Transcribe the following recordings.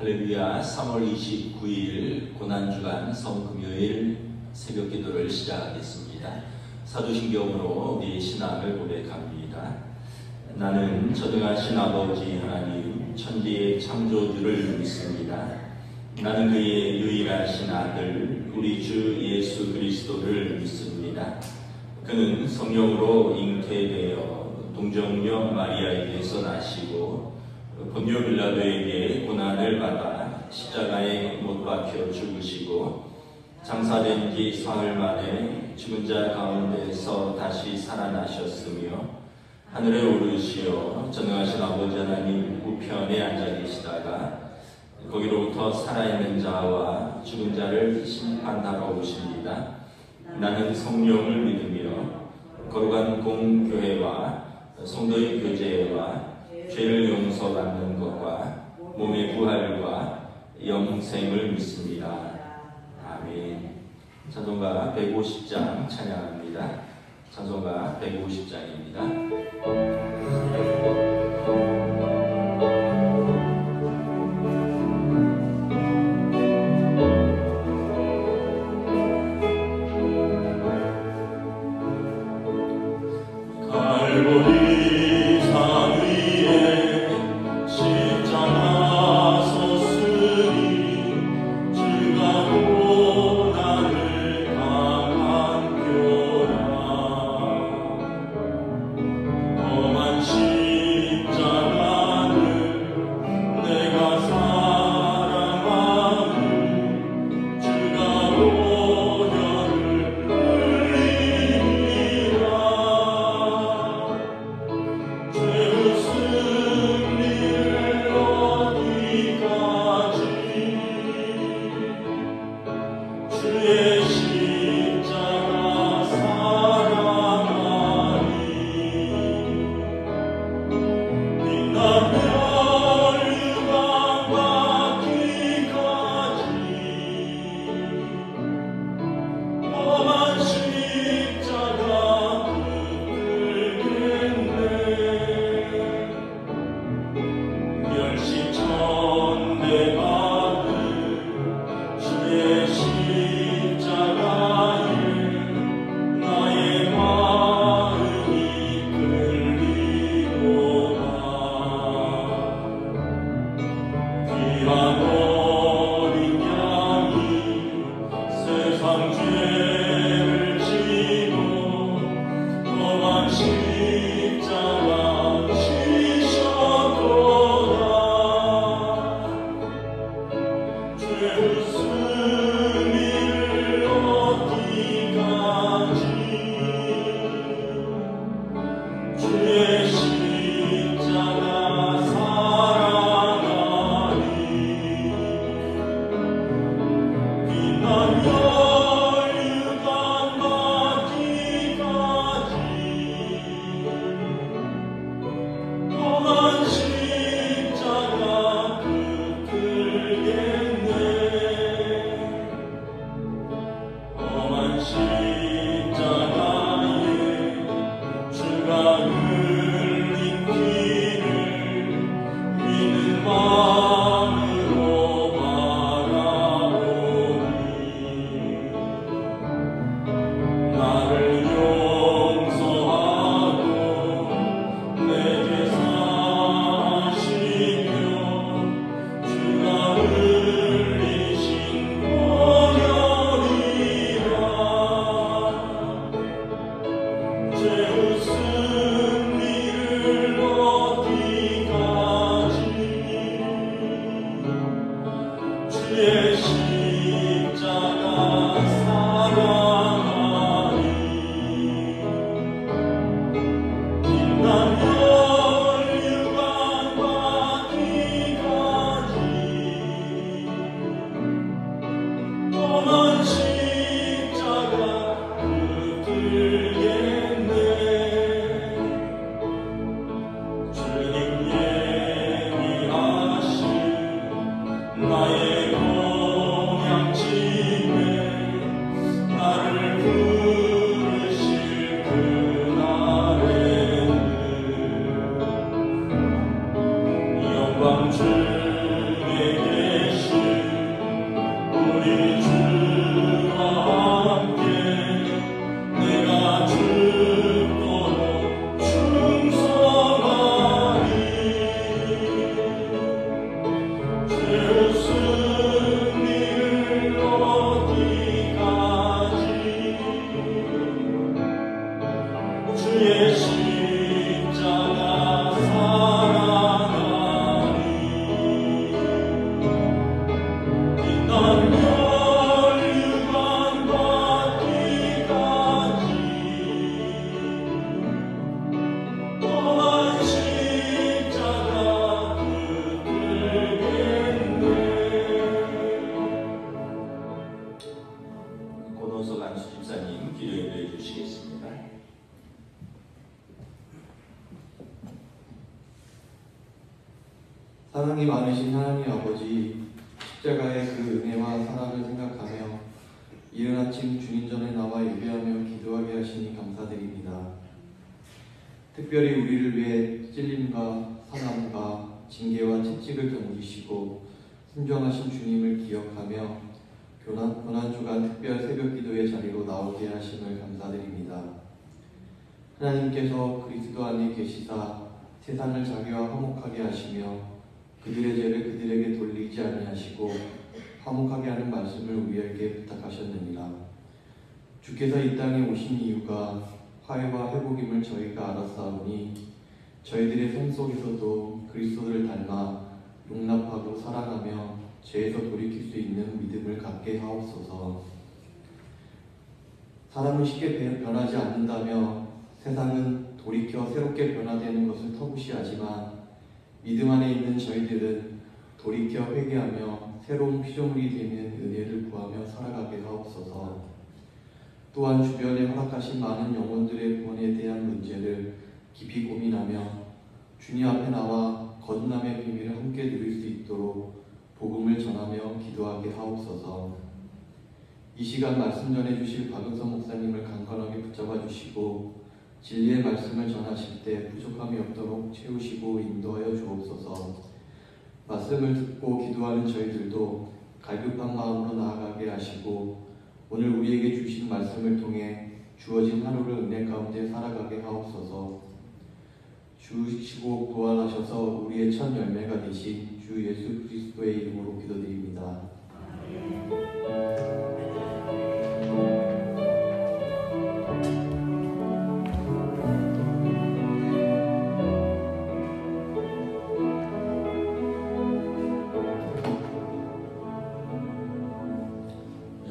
할렐루야. 3월 29일 고난주간 성금요일 새벽기도를 시작하겠습니다. 사도신경으로 우리의 신앙을 고백합니다. 나는 전능하신 아버지 하나님 천지의 창조주를 믿습니다. 나는 그의 유일하신 아들 우리 주 예수 그리스도를 믿습니다. 그는 성령으로 잉태되어 동정녀 마리아에게서 나시고 본디오 빌라도에게 고난을 받아 십자가에 못 박혀 죽으시고 장사된 지 사흘 만에 죽은 자 가운데서 다시 살아나셨으며 하늘에 오르시어 전능하신 아버지 하나님 우편에 앉아 계시다가 거기로부터 살아있는 자와 죽은 자를 심판하러 오십니다. 나는 성령을 믿으며 거룩한 공교회와 성도의 교제와 죄를 용서받는 것과 몸의 부활과 영생을 믿습니다. 아멘. 찬송가 150장 찬양합니다. 찬송가 150장입니다. 사랑이 많으신 하나님 아버지, 십자가의 그 은혜와 사랑을 생각하며 이른 아침 주님 전에 나와 예배하며 기도하게 하시니 감사드립니다. 특별히 우리를 위해 찔림과 사남과 징계와 채찍을 견디시고 순종하신 주님을 기억하며 고난주간 특별 새벽 기도의 자리로 나오게 하심을 감사드립니다. 하나님께서 그리스도 안에 계시사 세상을 자기와 화목하게 하시며 그들의 죄를 그들에게 돌리지 아니하시고 화목하게 하는 말씀을 우리에게 부탁하셨느니라. 주께서 이 땅에 오신 이유가 화해와 회복임을 저희가 알았사오니 저희들의 삶 속에서도 그리스도를 닮아 용납하고 사랑하며 죄에서 돌이킬 수 있는 믿음을 갖게 하옵소서. 사람은 쉽게 변하지 않는다며 세상은 돌이켜 새롭게 변화되는 것을 터부시하지만 믿음 안에 있는 저희들은 돌이켜 회개하며 새로운 피조물이 되는 은혜를 구하며 살아가게 하옵소서. 또한 주변에 허락하신 많은 영혼들의 구원에 대한 문제를 깊이 고민하며 주님 앞에 나와 거듭남의 비밀을 함께 누릴 수 있도록 복음을 전하며 기도하게 하옵소서. 이 시간 말씀 전해주실 박은성 목사님을 강건하게 붙잡아 주시고 진리의 말씀을 전하실 때 부족함이 없도록 채우시고 인도하여 주옵소서. 말씀을 듣고 기도하는 저희들도 갈급한 마음으로 나아가게 하시고 오늘 우리에게 주신 말씀을 통해 주어진 하루를 은혜 가운데 살아가게 하옵소서. 주시고 부활하셔서 우리의 첫 열매가 되신 주 예수 그리스도의 이름으로 기도드립니다.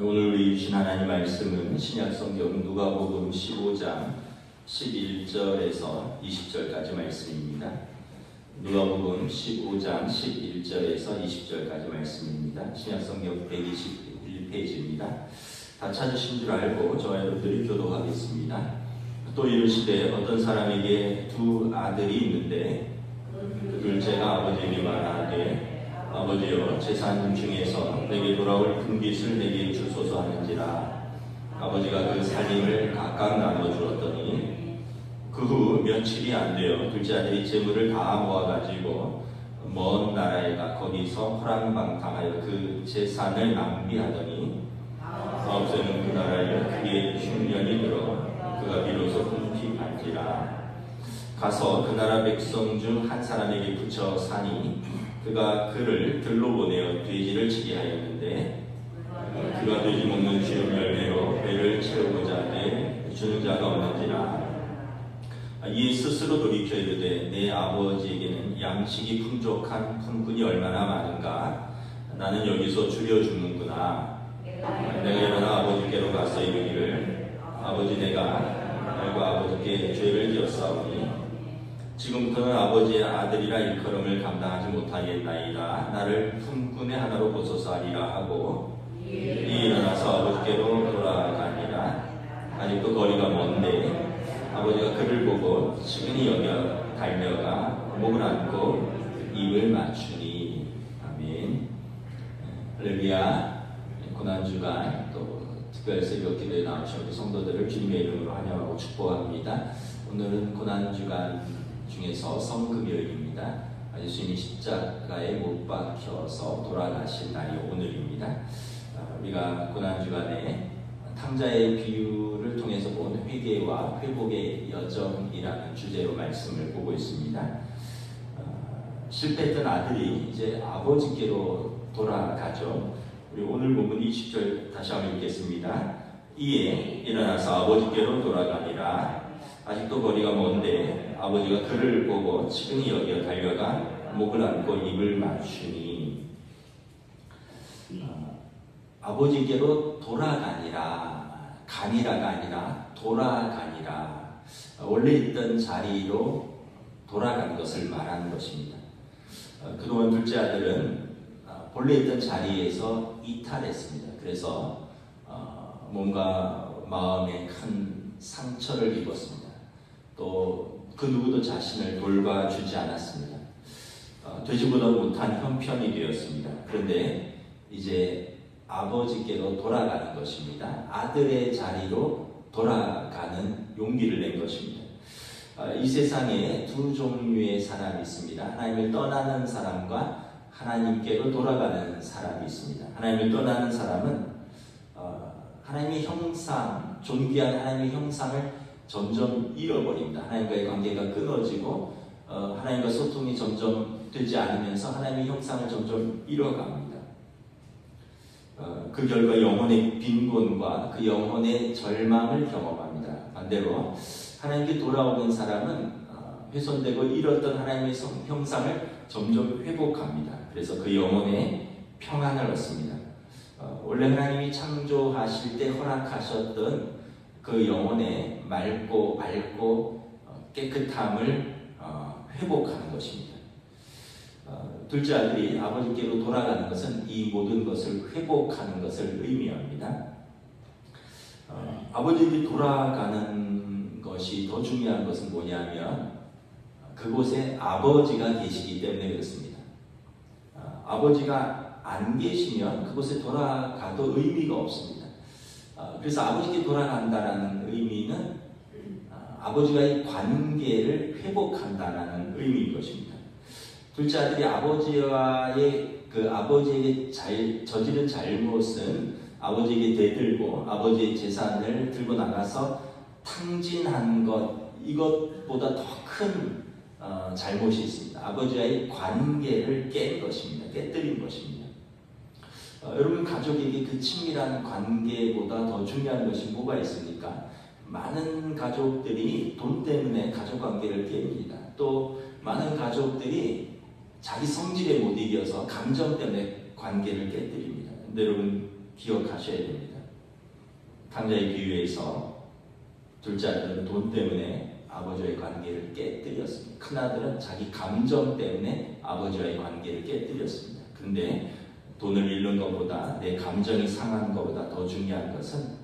오늘 우리 주신 하나님 말씀은 신약성경 누가복음 15장 11절에서 20절까지 말씀입니다. 누가복음 15장 11절에서 20절까지 말씀입니다. 신약성경 121페이지입니다. 다 찾으신 줄 알고 저와 여러분들이 교도하겠습니다. 또 이르시되 어떤 사람에게 두 아들이 있는데 그 둘째가 아버지에게 말하되 아버지여 재산 중에서 내게 돌아올 큰 빚을 내게 주소서 하는지라. 아버지가 그 살림을 각각 나눠 주었더니 그 후 며칠이 안 되어 둘째 아들이 재물을 다 모아가지고 먼 나라에 가 거기서 호랑방탕하여 그 재산을 낭비하더니 없애는 그 나라에 크게 흉년이 들어 그가 비로소 궁핍한지라. 가서 그 나라 백성 중 한 사람에게 붙여 사니 그가 그를 들로 보내어 돼지를 치게 하였는데 그가 돼지 먹는 쥐의 열매로 배를 채우고자 하되 주는 자가 없는지라. 이 스스로 돌이켜 이르되 내 아버지에게는 양식이 풍족한 품꾼이 얼마나 많은가. 나는 여기서 줄여 죽는구나. 내가 일어나 아버지께로 가서 이르기를 아버지 내가 아버지께 죄를 지었사오니 지금부터는 아버지의 아들이라 일컬음을 감당하지 못하겠나이다. 나를 품꾼의 하나로 보소서 하리라 하고 일어나서 아버지께로 돌아가니라. 아직도 거리가 먼데 아버지가 그를 보고 측은히 여겨 달려가 목을 안고 입을 맞추니. 아멘. 할렐루야. 고난주간 또 특별 새벽 기도에 나오신 우리 성도들을 주님의 이름으로 환영하고 축복합니다. 오늘은 고난주간 중에서 성금요일입니다. 예수님이 십자가에 못 박혀서 돌아가신 날이 오늘입니다. 우리가 고난주간에 탕자의 비유를 통해서 본 회개와 회복의 여정이라는 주제로 말씀을 보고 있습니다. 실패했던 아들이 이제 아버지께로 돌아가죠. 우리 오늘 본문 20절 다시 한번 읽겠습니다. 이에 일어나서 아버지께로 돌아가니라. 아직도 거리가 먼데 아버지가 그를 보고 측은히 여겨 달려가 목을 안고 입을 맞추니. 아버지께로 돌아가니라. 가니라가 아니라 돌아가니라. 원래 있던 자리로 돌아간 것을 말하는 것입니다. 그동안 둘째 아들은 본래 있던 자리에서 이탈했습니다. 그래서 몸과 마음에 큰 상처를 입었습니다. 또 그 누구도 자신을 돌봐주지 않았습니다. 되지보다 못한 형편이 되었습니다. 그런데 이제 아버지께로 돌아가는 것입니다. 아들의 자리로 돌아가는 용기를 낸 것입니다. 이 세상에 두 종류의 사람이 있습니다. 하나님을 떠나는 사람과 하나님께로 돌아가는 사람이 있습니다. 하나님을 떠나는 사람은 하나님의 형상, 존귀한 하나님의 형상을 점점 잃어버립니다. 하나님과의 관계가 끊어지고 하나님과 소통이 점점 되지 않으면서 하나님의 형상을 점점 잃어갑니다. 그 결과 영혼의 빈곤과 그 영혼의 절망을 경험합니다. 반대로 하나님께 돌아오는 사람은 훼손되고 잃었던 하나님의 형상을 점점 회복합니다. 그래서 그 영혼에 평안을 얻습니다. 원래 하나님이 창조하실 때 허락하셨던 그 영혼의 맑고 밝고 깨끗함을 회복하는 것입니다. 둘째 아들이 아버지께로 돌아가는 것은 이 모든 것을 회복하는 것을 의미합니다. 아버지에게 돌아가는 것이 더 중요한 것은 뭐냐면 그곳에 아버지가 계시기 때문에 그렇습니다. 아버지가 안 계시면 그곳에 돌아가도 의미가 없습니다. 그래서 아버지께 돌아간다는 의미는 아버지와의 관계를 회복한다는 의미인 것입니다. 둘째 아들이 아버지에게 저지른 잘못은 아버지에게 대들고 아버지의 재산을 들고 나가서 탕진한 것, 이것보다 더 큰 잘못이 있습니다. 아버지와의 관계를 깬 것입니다. 깨뜨린 것입니다. 여러분, 가족에게 그 친밀한 관계보다 더 중요한 것이 뭐가 있습니까? 많은 가족들이 돈 때문에 가족 관계를 깹니다. 또 많은 가족들이 자기 성질에 못 이겨서 감정 때문에 관계를 깨뜨립니다. 근데 여러분 기억하셔야 됩니다. 강자의 비유에서 둘째 아들은 돈 때문에 아버지와의 관계를 깨뜨렸습니다. 큰아들은 자기 감정 때문에 아버지와의 관계를 깨뜨렸습니다. 그런데 돈을 잃는 것보다 내 감정이 상한 것보다 더 중요한 것은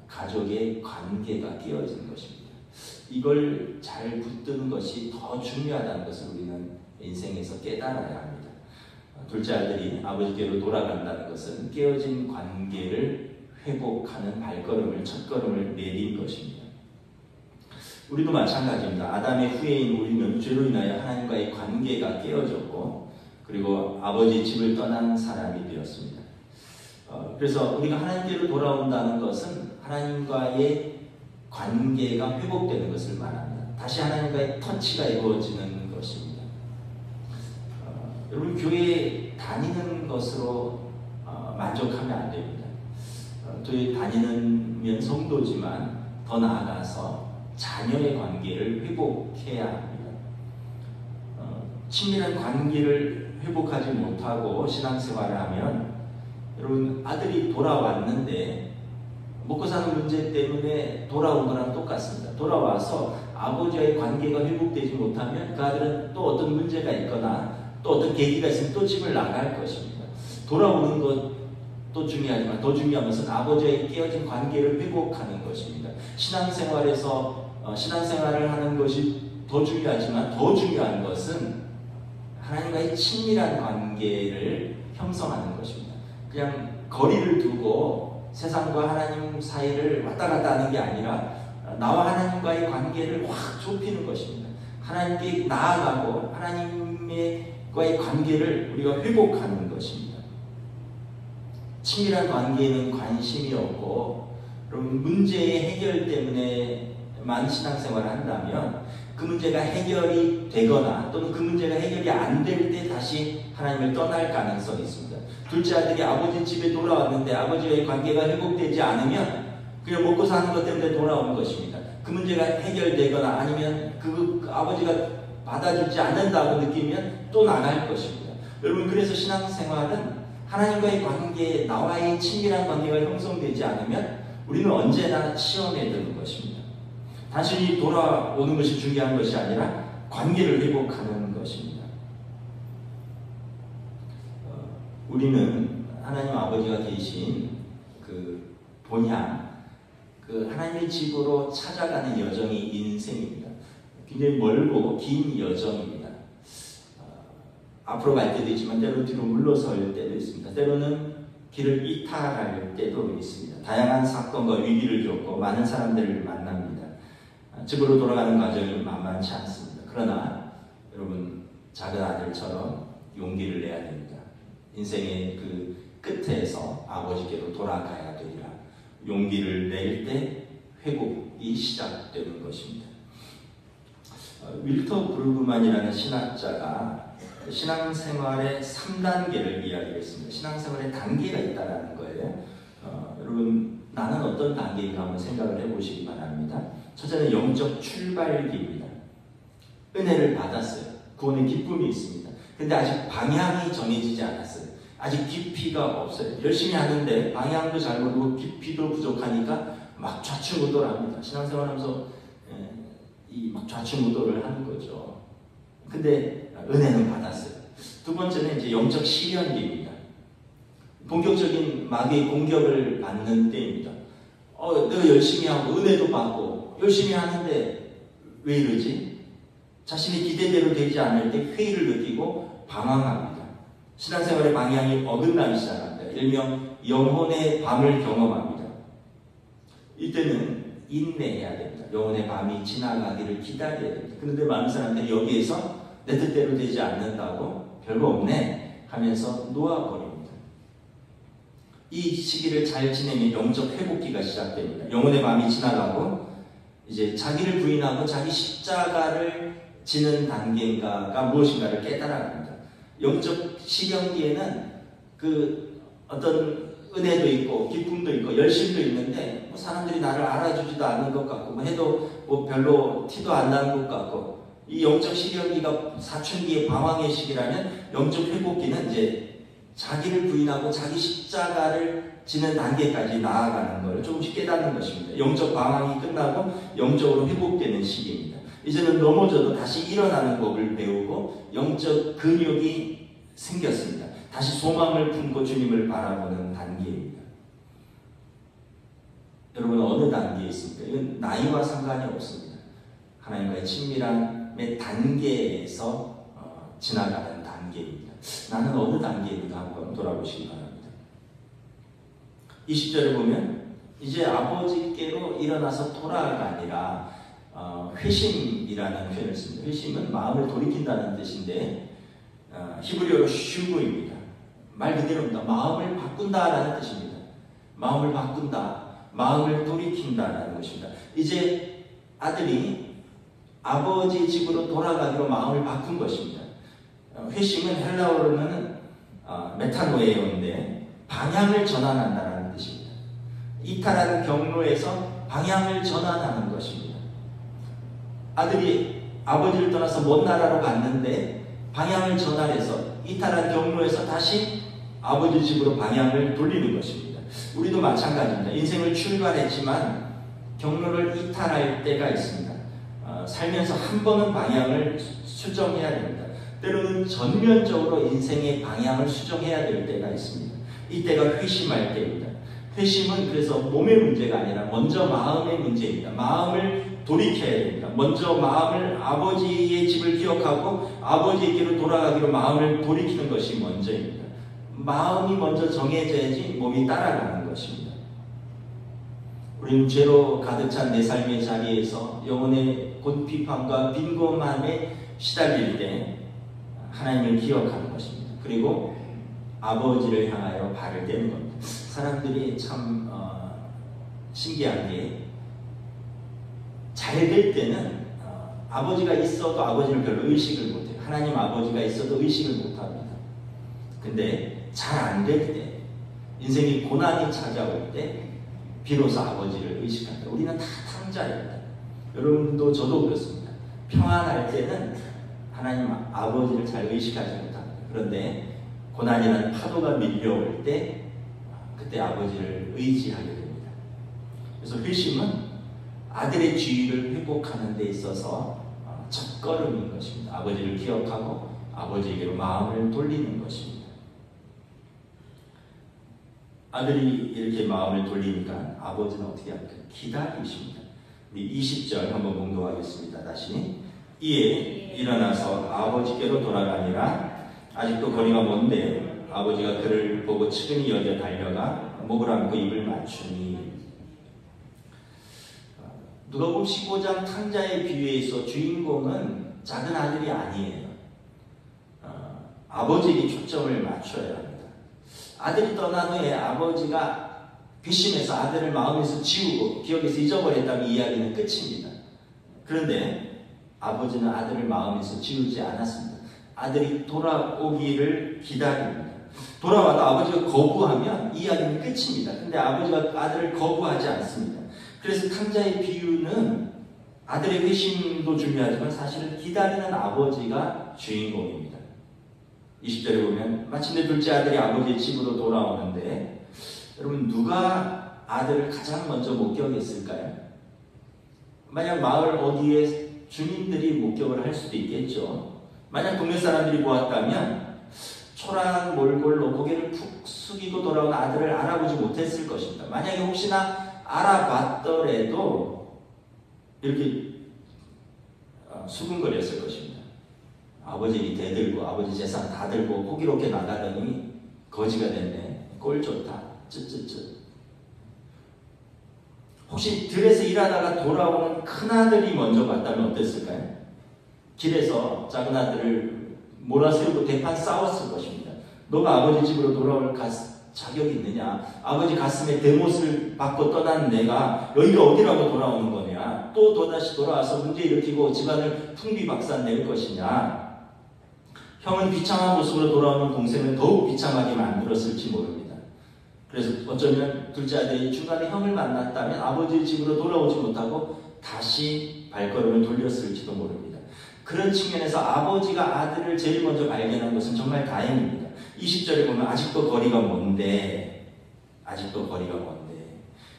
가족의 관계가 깨어진 것입니다. 이걸 잘 붙드는 것이 더 중요하다는 것을 우리는 인생에서 깨달아야 합니다. 둘째 아들이 아버지께로 돌아간다는 것은 깨어진 관계를 회복하는 첫걸음을 내딘 것입니다. 우리도 마찬가지입니다. 아담의 후예인 우리는 죄로 인하여 하나님과의 관계가 깨어졌고 그리고 아버지 집을 떠난 사람이 되었습니다. 그래서 우리가 하나님께로 돌아온다는 것은 하나님과의 관계가 회복되는 것을 말합니다. 다시 하나님과의 터치가 이루어지는 것입니다. 여러분, 교회에 다니는 것으로 만족하면 안 됩니다. 교회에 다니면 성도지만 더 나아가서 자녀의 관계를 회복해야 합니다. 친밀한 관계를 회복하지 못하고 신앙생활을 하면 여러분, 아들이 돌아왔는데 먹고 사는 문제 때문에 돌아온 거랑 똑같습니다. 돌아와서 아버지와의 관계가 회복되지 못하면 그 아들은 또 어떤 문제가 있거나 또 어떤 계기가 있으면 또 집을 나갈 것입니다. 돌아오는 것도 중요하지만 더 중요한 것은 아버지와의 깨어진 관계를 회복하는 것입니다. 신앙생활을 하는 것이 더 중요하지만 더 중요한 것은 하나님과의 친밀한 관계를 형성하는 것입니다. 그냥 거리를 두고 세상과 하나님 사이를 왔다 갔다 하는 게 아니라 나와 하나님과의 관계를 확 좁히는 것입니다. 하나님께 나아가고 하나님과의 관계를 우리가 회복하는 것입니다. 친밀한 관계에는 관심이 없고 그럼 문제의 해결 때문에만 신앙생활을 한다면 그 문제가 해결이 되거나 또는 그 문제가 해결이 안 될 때 다시 하나님을 떠날 가능성이 있습니다. 둘째 아들이 아버지 집에 돌아왔는데 아버지와의 관계가 회복되지 않으면 그냥 먹고 사는 것 때문에 돌아온 것입니다. 그 문제가 해결되거나 아니면 그 아버지가 받아주지 않는다고 느끼면 또 나갈 것입니다. 여러분, 그래서 신앙생활은 하나님과의 관계, 나와의 친밀한 관계가 형성되지 않으면 우리는 언제나 시험에 드는 것입니다. 단순히 돌아오는 것이 중요한 것이 아니라 관계를 회복하는 것입니다. 우리는 하나님 아버지가 계신 그 본향, 그 하나님의 집으로 찾아가는 여정이 인생입니다. 굉장히 멀고 긴 여정입니다. 앞으로 갈 때도 있지만 때로 뒤로 물러설 때도 있습니다. 때로는 길을 이탈할 때도 있습니다. 다양한 사건과 위기를 겪고 많은 사람들을 만납니다. 집으로 돌아가는 과정이 만만치 않습니다. 그러나 여러분, 작은 아들처럼 용기를 내야 됩니다. 인생의 그 끝에서 아버지께로 돌아가야 되리라. 용기를 낼 때 회복이 시작되는 것입니다. 윌터 브루그만이라는 신학자가 신앙생활의 3단계를 이야기했습니다. 신앙생활의 단계가 있다는 거예요. 여러분, 나는 어떤 단계인가 한번 생각을 해보시기 바랍니다. 첫째는 영적 출발기입니다. 은혜를 받았어요. 구원의 기쁨이 있습니다. 근데 아직 방향이 정해지지 않았어요. 아직 깊이가 없어요. 열심히 하는데 방향도 잘 모르고 깊이도 부족하니까 막 좌충우돌합니다. 신앙생활하면서 이 막 좌충우돌을 하는 거죠. 근데 은혜는 받았어요. 두 번째는 이제 영적 시련기입니다. 본격적인 마귀의 공격을 받는 때입니다. 내가 열심히 하고 은혜도 받고 열심히 하는데 왜 이러지? 자신의 기대대로 되지 않을 때 회의를 느끼고 방황합니다. 신앙생활의 방향이 어긋나기 시작합니다. 일명 영혼의 밤을 경험합니다. 이때는 인내해야 됩니다. 영혼의 밤이 지나가기를 기다려야 됩니다. 그런데 많은 사람들이 여기에서 내 뜻대로 되지 않는다고 별거 없네 하면서 놓아버립니다. 이 시기를 잘 지내면 영적 회복기가 시작됩니다. 영혼의 밤이 지나가고 이제 자기를 부인하고 자기 십자가를 지는 단계가 무엇인가를 깨달아갑니다. 영적 시련기에는 그 어떤 은혜도 있고 기쁨도 있고 열심도 있는데 뭐 사람들이 나를 알아주지도 않는 것 같고 뭐 해도 뭐 별로 티도 안 나는 것 같고, 이 영적 시련기가 사춘기의 방황의 시기라면 영적 회복기는 이제 자기를 부인하고 자기 십자가를 지는 단계까지 나아가는 걸 조금씩 깨닫는 것입니다. 영적 방황이 끝나고 영적으로 회복되는 시기입니다. 이제는 넘어져도 다시 일어나는 법을 배우고 영적 근육이 생겼습니다. 다시 소망을 품고 주님을 바라보는 단계입니다. 여러분, 어느 단계에 있습니까? 이건 나이와 상관이 없습니다. 하나님과의 친밀함의 단계에서 지나가는 단계입니다. 나는 어느 단계에 있는가 한번 돌아보시기 바랍니다. 20절에 보면 이제 아버지께로 일어나서 돌아가 아니라 회심이라는 표현을 씁니다. 회심은 마음을 돌이킨다는 뜻인데 히브리어로 슈브입니다. 말 그대로입니다. 마음을 바꾼다라는 뜻입니다. 마음을 바꾼다, 마음을 돌이킨다라는 것입니다. 이제 아들이 아버지 집으로 돌아가기로 마음을 바꾼 것입니다. 회심은 헬라어로는 메타노에오인데 방향을 전환한다는 뜻입니다. 이탈하는 경로에서 방향을 전환하는 것입니다. 아들이 아버지를 떠나서 먼 나라로 갔는데 방향을 전환해서 이탈한 경로에서 다시 아버지 집으로 방향을 돌리는 것입니다. 우리도 마찬가지입니다. 인생을 출발했지만 경로를 이탈할 때가 있습니다. 살면서 한 번은 방향을 수정해야 됩니다. 때로는 전면적으로 인생의 방향을 수정해야 될 때가 있습니다. 이때가 회심할 때입니다. 회심은 그래서 몸의 문제가 아니라 먼저 마음의 문제입니다. 마음을 돌이켜야 됩니다. 먼저 마음을 아버지의 집을 기억하고 아버지에게로 돌아가기로 마음을 돌이키는 것이 먼저입니다. 마음이 먼저 정해져야지 몸이 따라가는 것입니다. 우리는 죄로 가득 찬 내 삶의 자리에서 영혼의 곤핍함과 빈곤함에 시달릴 때 하나님을 기억하는 것입니다. 그리고 아버지를 향하여 발을 떼는 겁니다. 사람들이 참 신기한 게 잘 될 때는 아버지가 있어도 아버지를 별로 의식을 못해요. 하나님 아버지가 있어도 의식을 못합니다. 근데 잘 안 될 때, 인생이 고난이 찾아올 때 비로소 아버지를 의식한다. 우리는 다 탕자입니다. 여러분도 저도 그렇습니다. 평안할 때는 하나님 아버지를 잘 의식하지 못합니다. 그런데 고난이라는 파도가 밀려올 때 그때 아버지를 의지하게 됩니다. 그래서 회심은 아들의 지위를 회복하는 데 있어서 첫걸음인 것입니다. 아버지를 기억하고 아버지에게로 마음을 돌리는 것입니다. 아들이 이렇게 마음을 돌리니까 아버지는 어떻게 합니까? 기다리십니다. 우리 20절 한번 봉독하겠습니다. 다시. 이에 일어나서 아버지께로 돌아가니라. 아직도 거리가 먼데 아버지가 그를 보고 측은히 여겨 달려가 목을 안고 입을 맞추니. 누가복음 15장 탕자의 비유에서 주인공은 작은 아들이 아니에요. 아버지에게 초점을 맞춰야 합니다. 아들이 떠난 후에 아버지가 괘씸해서 아들을 마음에서 지우고 기억에서 잊어버렸다면 이야기는 끝입니다. 그런데 아버지는 아들을 마음에서 지우지 않았습니다. 아들이 돌아오기를 기다립니다. 돌아와도 아버지가 거부하면 이야기는 끝입니다. 근데 아버지가 아들을 거부하지 않습니다. 그래서 탕자의 비유는 아들의 회심도 중요하지만 사실은 기다리는 아버지가 주인공입니다. 20절에 보면 마침내 둘째 아들이 아버지의 집으로 돌아오는데, 여러분 누가 아들을 가장 먼저 목격했을까요? 만약 마을 어디에 주민들이 목격을 할 수도 있겠죠. 만약 동네 사람들이 보았다면 초라한 몰골로 고개를 푹 숙이고 돌아온 아들을 알아보지 못했을 것입니다. 만약에 혹시나 알아봤더라도 이렇게 수근거렸을 것입니다. 아버지 대들고 아버지 재산 다 들고 호기롭게 나가더니 거지가 됐네. 꼴 좋다. 쯧쯧쯧. 혹시 들에서 일하다가 돌아오는 큰아들이 먼저 봤다면 어땠을까요? 길에서 작은 아들을 몰아세우고 대판 싸웠을 것입니다. 너가 아버지 집으로 돌아올 자격이 있느냐? 아버지 가슴에 대못을 받고 떠난 내가 여기가 어디라고 돌아오는 거냐? 또 또다시 돌아와서 문제 일으키고 집안을 풍비박산 낼 것이냐? 형은 비참한 모습으로 돌아오는 동생을 더욱 비참하게 만들었을지 모릅니다. 그래서 어쩌면 둘째 아들이 중간에 형을 만났다면 아버지 집으로 돌아오지 못하고 다시 발걸음을 돌렸을지도 모릅니다. 그런 측면에서 아버지가 아들을 제일 먼저 발견한 것은 정말 다행입니다. 20절에 보면 아직도 거리가 먼데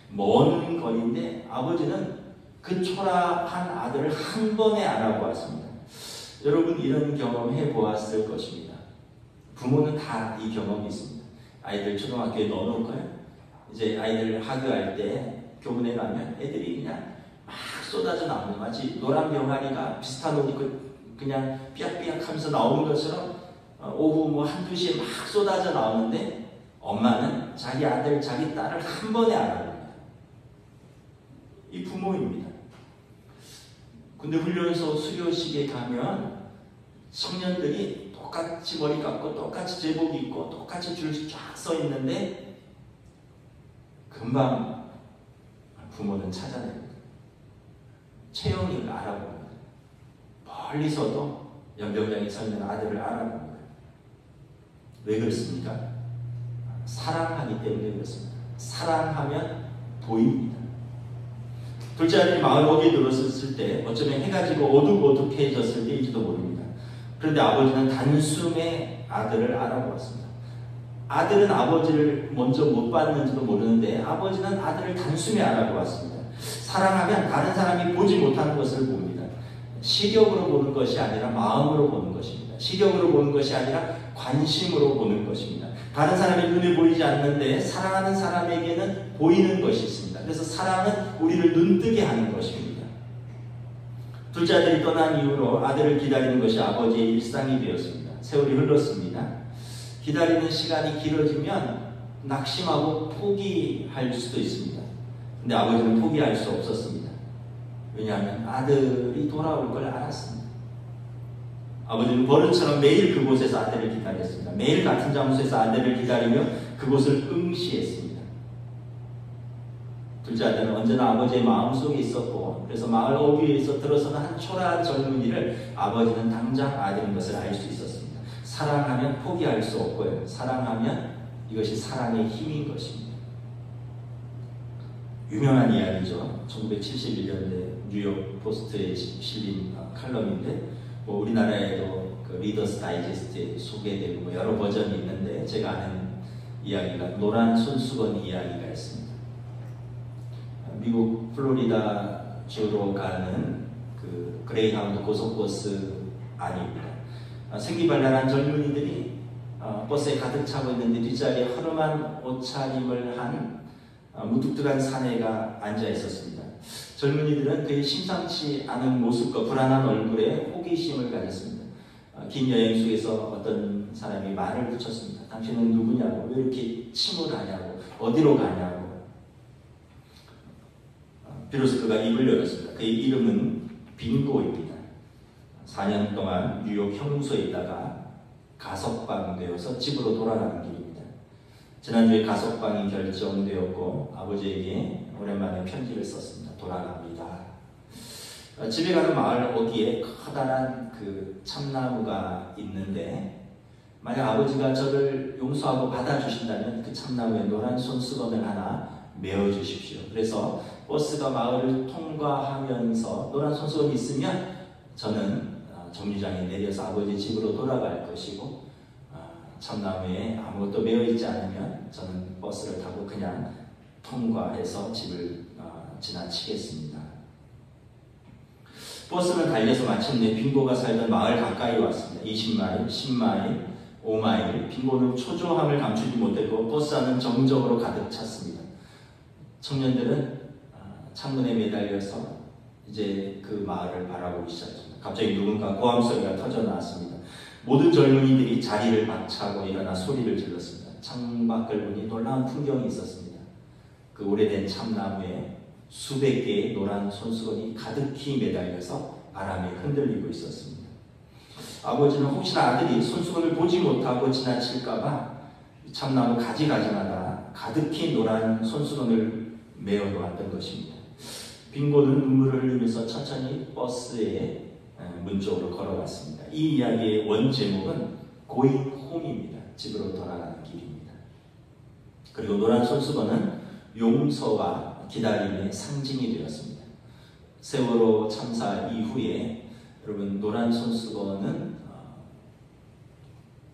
먼 거리인데 아버지는 그 초라한 아들을 한 번에 알아보았습니다. 여러분 이런 경험 해보았을 것입니다. 부모는 다 이 경험이 있습니다. 아이들 초등학교에 넣어놓을까요? 이제 아이들 학교할 때 교문에 가면 애들이 그냥 막 쏟아져 나오는, 마치 노란 병아리가 비슷한 옷 입고 그냥 삐약삐약 하면서 나오는 것처럼 오후 뭐 한두 시에 막 쏟아져 나오는데 엄마는 자기 아들, 자기 딸을 한 번에 알아봅니다. 이 부모입니다. 군대 훈련소 수료식에 가면 청년들이 똑같이 머리 감고 똑같이 제복 입고 똑같이 줄 쫙 서 있는데 금방 부모는 찾아냅니다. 체형을 알아봅니다. 멀리서도 연병장에 서 있는 아들을 알아봅니다. 왜 그렇습니까? 사랑하기 때문에 그렇습니다. 사랑하면 보입니다. 둘째 아들이 마을 어귀에 들어섰을 때 어쩌면 해가 지고 어둑어둑해졌을 때일지도 모릅니다. 그런데 아버지는 단숨에 아들을 알아보았습니다. 아들은 아버지를 먼저 못 봤는지도 모르는데 아버지는 아들을 단숨에 알아보았습니다. 사랑하면 다른 사람이 보지 못하는 것을 봅니다. 시력으로 보는 것이 아니라 마음으로 보는 것입니다. 시력으로 보는 것이 아니라 관심으로 보는 것입니다. 다른 사람의 눈에 보이지 않는데 사랑하는 사람에게는 보이는 것이 있습니다. 그래서 사랑은 우리를 눈뜨게 하는 것입니다. 둘째 아들이 떠난 이후로 아들을 기다리는 것이 아버지의 일상이 되었습니다. 세월이 흘렀습니다. 기다리는 시간이 길어지면 낙심하고 포기할 수도 있습니다. 근데 아버지는 포기할 수 없었습니다. 왜냐하면 아들이 돌아올 걸 알았습니다. 아버지는 버릇처럼 매일 그곳에서 아들을 기다렸습니다. 매일 같은 장소에서 아들을 기다리며 그곳을 응시했습니다. 둘째 아들은 언제나 아버지의 마음속에 있었고, 그래서 마을 어귀에서 들어서는 한 초라한 젊은이를 아버지는 당장 아들인 것을 알 수 있었습니다. 사랑하면 포기할 수 없고요. 사랑하면 이것이 사랑의 힘인 것입니다. 유명한 이야기죠. 1971년대 뉴욕 포스트에 실린 칼럼인데, 우리나라에도 그 리더스 다이제스트에 소개되고 여러 버전이 있는데 제가 아는 이야기가 노란 손수건 이야기가 있습니다. 미국 플로리다 주로 가는 그 그레이하운드 고속버스 안입니다. 생기발랄한 젊은이들이 버스에 가득 차고 있는데 뒷자리에 허름한 옷차림을 한 무뚝뚝한 사내가 앉아 있었습니다. 젊은이들은 그의 심상치 않은 모습과 불안한 얼굴에 호기심을 가졌습니다. 긴 여행 속에서 어떤 사람이 말을 붙였습니다. 당신은 누구냐고, 왜 이렇게 침울하냐고, 어디로 가냐고. 비로소 그가 입을 열었습니다. 그의 이름은 빙고입니다. 4년 동안 뉴욕 형무소에 있다가 가석방되어서 집으로 돌아가는 길입니다. 지난주에 가석방이 결정되었고 아버지에게 오랜만에 편지를 썼습니다. 돌아갑니다. 집에 가는 마을 어디에 커다란 그 참나무가 있는데 만약 아버지가 저를 용서하고 받아주신다면 그 참나무에 노란 손수건을 하나 메어주십시오. 그래서 버스가 마을을 통과하면서 노란 손수건이 있으면 저는 정류장에 내려서 아버지 집으로 돌아갈 것이고 참나무에 아무것도 메어있지 않으면 저는 버스를 타고 그냥 통과해서 집을 지나치겠습니다. 버스는 달려서 마침내 빙고가 살던 마을 가까이 왔습니다. 20마일, 10마일, 5마일. 빙고는 초조함을 감추지 못했고 버스 안은 정적으로 가득 찼습니다. 청년들은 창문에 매달려서 이제 그 마을을 바라보기 시작했습니다. 갑자기 누군가 고함 소리가 터져 나왔습니다. 모든 젊은이들이 자리를 박차고 일어나 소리를 질렀습니다. 창밖을 보니 놀라운 풍경이 있었습니다. 그 오래된 참나무에 수백 개의 노란 손수건이 가득히 매달려서 바람에 흔들리고 있었습니다. 아버지는 혹시나 아들이 손수건을 보지 못하고 지나칠까봐 참나무 가지가지마다 가득히 노란 손수건을 메어 놓았던 것입니다. 빙고는 눈물을 흘리면서 천천히 버스의 문 쪽으로 걸어갔습니다. 이 이야기의 원제목은 Going Home입니다. 집으로 돌아가는 길입니다. 그리고 노란 손수건은 용서와 기다림의 상징이 되었습니다. 세월호 참사 이후에 여러분 노란 손수건은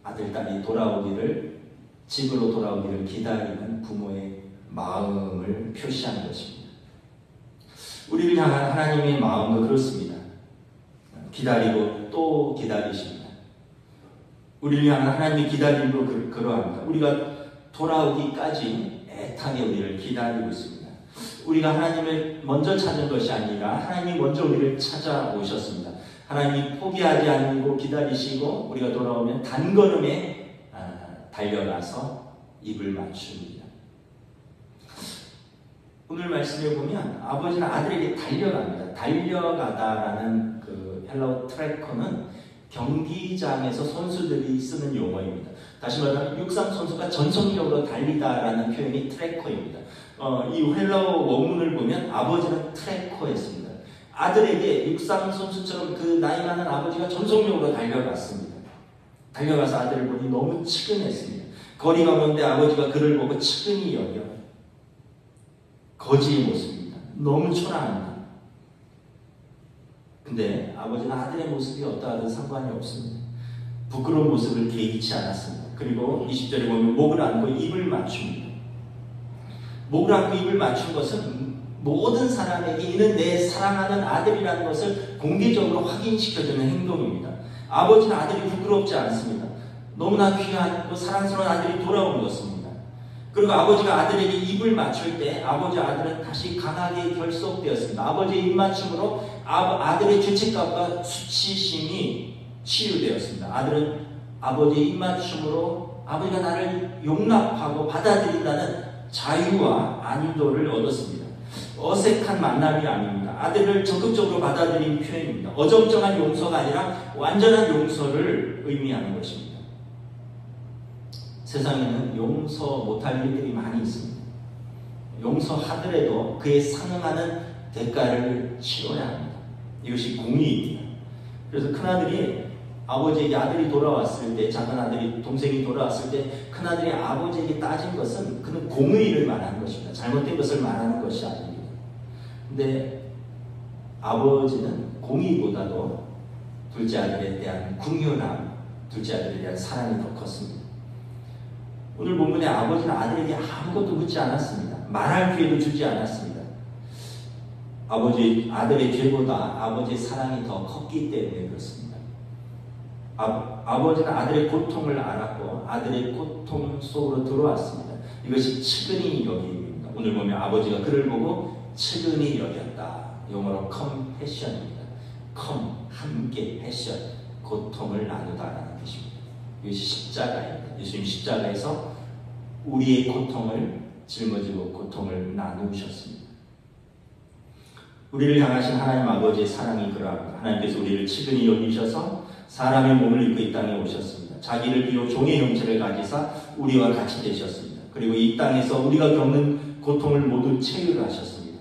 아들, 딸이 돌아오기를 집으로 돌아오기를 기다리는 부모의 마음을 표시하는 것입니다. 우리를 향한 하나님의 마음도 그렇습니다. 기다리고 또 기다리십니다. 우리를 향한 하나님의 기다림도 그러합니다. 우리가 돌아오기까지 애타게 우리를 기다리고 있습니다. 우리가 하나님을 먼저 찾은 것이 아니라 하나님이 먼저 우리를 찾아오셨습니다. 하나님이 포기하지 않고 기다리시고 우리가 돌아오면 단걸음에 달려가서 입을 맞춥니다. 오늘 말씀에 보면 아버지는 아들에게 달려갑니다. 달려가다라는 그 헬라어 트래커는 경기장에서 선수들이 쓰는 용어입니다. 다시 말하면 육상 선수가 전속력으로 달리다라는 표현이 트래커입니다. 이 헬라어 원문을 보면 아버지는 트래커였습니다. 아들에게 육상 선수처럼 그 나이 많은 아버지가 전속력으로 달려갔습니다. 달려가서 아들을 보니 너무 측은했습니다. 거리가 먼데 아버지가 그를 보고 측은히 여겨 거지의 모습입니다. 너무 초라합니다. 근데 아버지는 아들의 모습이 어떠하든 상관이 없습니다. 부끄러운 모습을 개의치 않았습니다. 그리고 20절에 보면 목을 안고 입을 맞춥니다. 목을 안고 입을 맞춘 것은 모든 사람에게 이는 내 사랑하는 아들이라는 것을 공개적으로 확인시켜주는 행동입니다. 아버지는 아들이 부끄럽지 않습니다. 너무나 귀한 그 사랑스러운 아들이 돌아온 것입니다. 그리고 아버지가 아들에게 입을 맞출 때 아버지 아들은 다시 강하게 결속되었습니다. 아버지의 입맞춤으로 아들의 죄책감과 수치심이 치유되었습니다. 아들은 아버지의 입맞춤으로 아버지가 나를 용납하고 받아들인다는 자유와 안도를 얻었습니다. 어색한 만남이 아닙니다. 아들을 적극적으로 받아들인 표현입니다. 어정쩡한 용서가 아니라 완전한 용서를 의미하는 것입니다. 세상에는 용서 못할 일들이 많이 있습니다. 용서하더라도 그에 상응하는 대가를 치러야 합니다. 이것이 공의입니다. 그래서 큰아들이 아버지에게 아들이 돌아왔을 때, 작은아들이 동생이 돌아왔을 때 큰아들이 아버지에게 따진 것은 그는 공의를 말하는 것입니다. 잘못된 것을 말하는 것이 아닙니다. 근데 아버지는 공의보다도 둘째 아들에 대한 궁휼함, 둘째 아들에 대한 사랑이 더 컸습니다. 오늘 본문에 아버지는 아들에게 아무것도 묻지 않았습니다. 말할 기회도 주지 않았습니다. 아들의 죄보다 아버지의 사랑이 더 컸기 때문에 그렇습니다. 아버지는 아들의 고통을 알았고 아들의 고통 속으로 들어왔습니다. 이것이 측은히 여김입니다. 오늘 보면 아버지가 그를 보고 측은히 여겼다. 영어로 compassion입니다. 함께 패션, 고통을 나누다라는 뜻입니다. 이것이 십자가입니다. 예수님 십자가에서 우리의 고통을 짊어지고 고통을 나누셨습니다. 우리를 향하신 하나님 아버지의 사랑이 그러합니다. 하나님께서 우리를 치근히 여기셔서 사람의 몸을 입고 이 땅에 오셨습니다. 자기를 비워 종의 형체를 가지사 우리와 같이 되셨습니다. 그리고 이 땅에서 우리가 겪는 고통을 모두 체휼하셨습니다.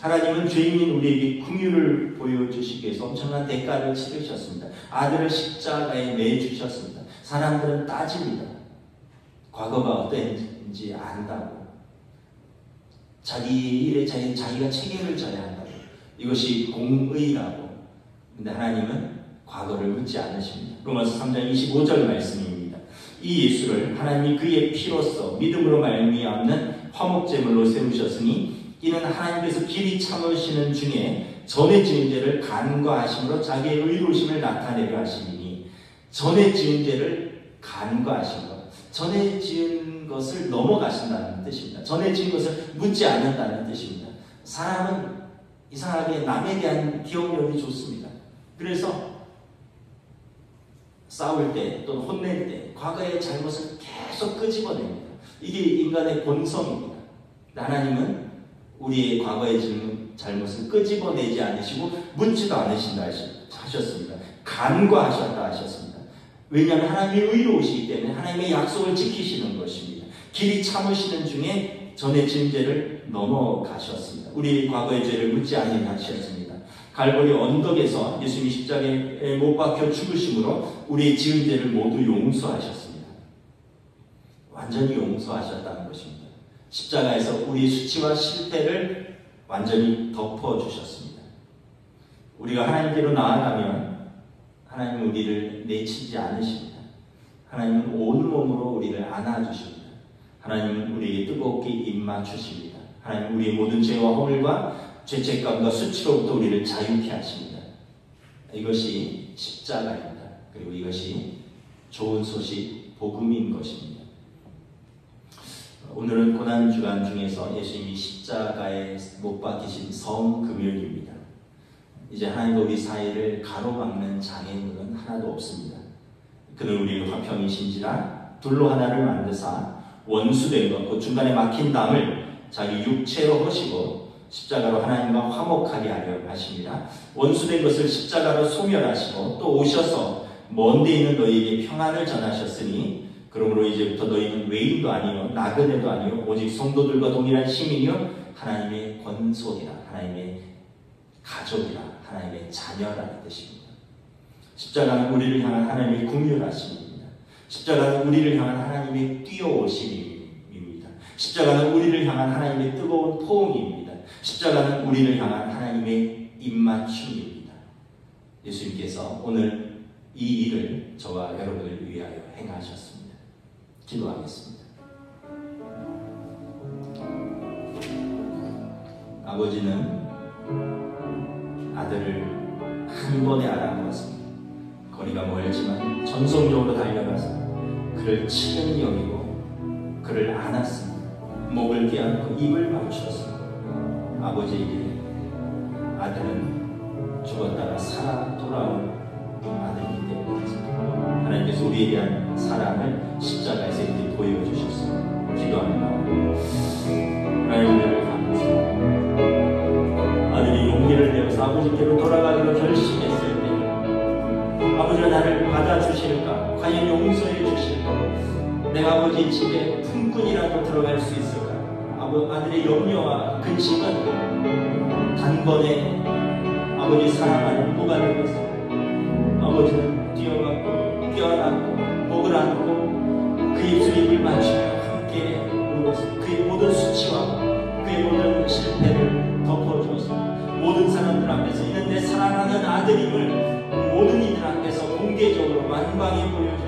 하나님은 죄인인 우리에게 긍휼을 보여주시기 위해서 엄청난 대가를 치르셨습니다. 아들을 십자가에 내주셨습니다. 사람들은 따집니다. 과거가 어땠는지 안다고. 자기 일에 자기가 책임을 져야 한다고. 이것이 공의라고. 근데 하나님은 과거를 묻지 않으십니다. 로마서 3장 25절 말씀입니다. 이 예수를 하나님이 그의 피로써 믿음으로 말미암는 화목제물로 세우셨으니 이는 하나님께서 길이 참으시는 중에 전에 지은 죄를 간과하심으로 자기의 의로우심을 나타내려 하시니 전에 지은 죄를 간과하신 것. 전에 지은 것을 넘어가신다는 뜻입니다. 전에 지은 것을 묻지 않는다는 뜻입니다. 사람은 이상하게 남에 대한 기억력이 좋습니다. 그래서 싸울 때 또는 혼낼 때 과거의 잘못을 계속 끄집어냅니다. 이게 인간의 본성입니다. 하나님은 우리의 과거의 잘못을 끄집어내지 않으시고 묻지도 않으신다 하셨습니다. 간과하셨다 하셨습니다. 왜냐하면 하나님이 의로우시기 때문에 하나님의 약속을 지키시는 것입니다. 길이 참으시는 중에 전에 지은 죄를 넘어가셨습니다. 우리의 과거의 죄를 묻지 아니하셨습니다. 갈보리 언덕에서 예수님이 십자가에 못 박혀 죽으심으로 우리의 지은 죄를 모두 용서하셨습니다. 완전히 용서하셨다는 것입니다. 십자가에서 우리의 수치와 실패를 완전히 덮어주셨습니다. 우리가 하나님께로 나아가면 하나님은 우리를 내치지 않으십니다. 하나님은 온몸으로 우리를 안아주십니다. 하나님은 우리에게 뜨겁게 입맞추십니다. 하나님은 우리의 모든 죄와 허물과 죄책감과 수치로부터 우리를 자유케 하십니다. 이것이 십자가입니다. 그리고 이것이 좋은 소식, 복음인 것입니다. 오늘은 고난주간 중에서 예수님이 십자가에 못 박히신 성금요일입니다. 이제 하나님과 우리 사이를 가로막는 장애물은 하나도 없습니다. 그는 우리의 화평이신지라 둘로 하나를 만드사 원수된 것, 그 중간에 막힌 담을 자기 육체로 허시고 십자가로 하나님과 화목하게 하려 하십니다. 원수된 것을 십자가로 소멸하시고 또 오셔서 먼데 있는 너희에게 평안을 전하셨으니 그러므로 이제부터 너희는 외인도 아니요 나그네도 아니요 오직 성도들과 동일한 시민이요 하나님의 권속이라 하나님의 가족이라 하나님의 자녀라는 뜻입니다. 십자가는 우리를 향한 하나님의 긍휼하심입니다. 십자가는 우리를 향한 하나님의 뛰어오심입니다. 십자가는 우리를 향한 하나님의 뜨거운 포옹입니다. 십자가는 우리를 향한 하나님의 입맞춤입니다. 예수님께서 오늘 이 일을 저와 여러분을 위하여 행하셨습니다. 기도하겠습니다. 아버지는 아들을 한 번에 알아보았습니다. 거리가 멀지만 전속력으로 달려가서 그를 치근히 여기고 그를 안았습니다. 목을 껴안고 입을 맞추었습니다. 아버지에게 아들은 죽었다가 살아 돌아온 아들이기 때문입니다. 하나님께서 우리에 대한 사랑을 십자가에서 이렇게 보여주셨습니다. 기도합니다. 하나님 은혜를 감사합니다. 아들이 용기를 내어서 아버지께로 돌아가기로 결심했을 때 아버지가 나를 받아주실까? 과연 용서해 주실까? 내가 아버지 집에 품꾼이라도 들어갈 수 있을까? 아들의 염려와 근심은 단번에 아버지 사랑 안에 누가 되겠습니까? 아버지는 뛰어가고 껴안고 목을 안고 그 입술에 입을 맞추며 함께 울었습니다. 그의 모든 수치와 그의 모든 실패를 덮어주었습니다. 모든 사람들 앞에서 이는 내 사랑하는 아들임을 모든 이들 앞에서 공개적으로 만방에 보여주었습니다.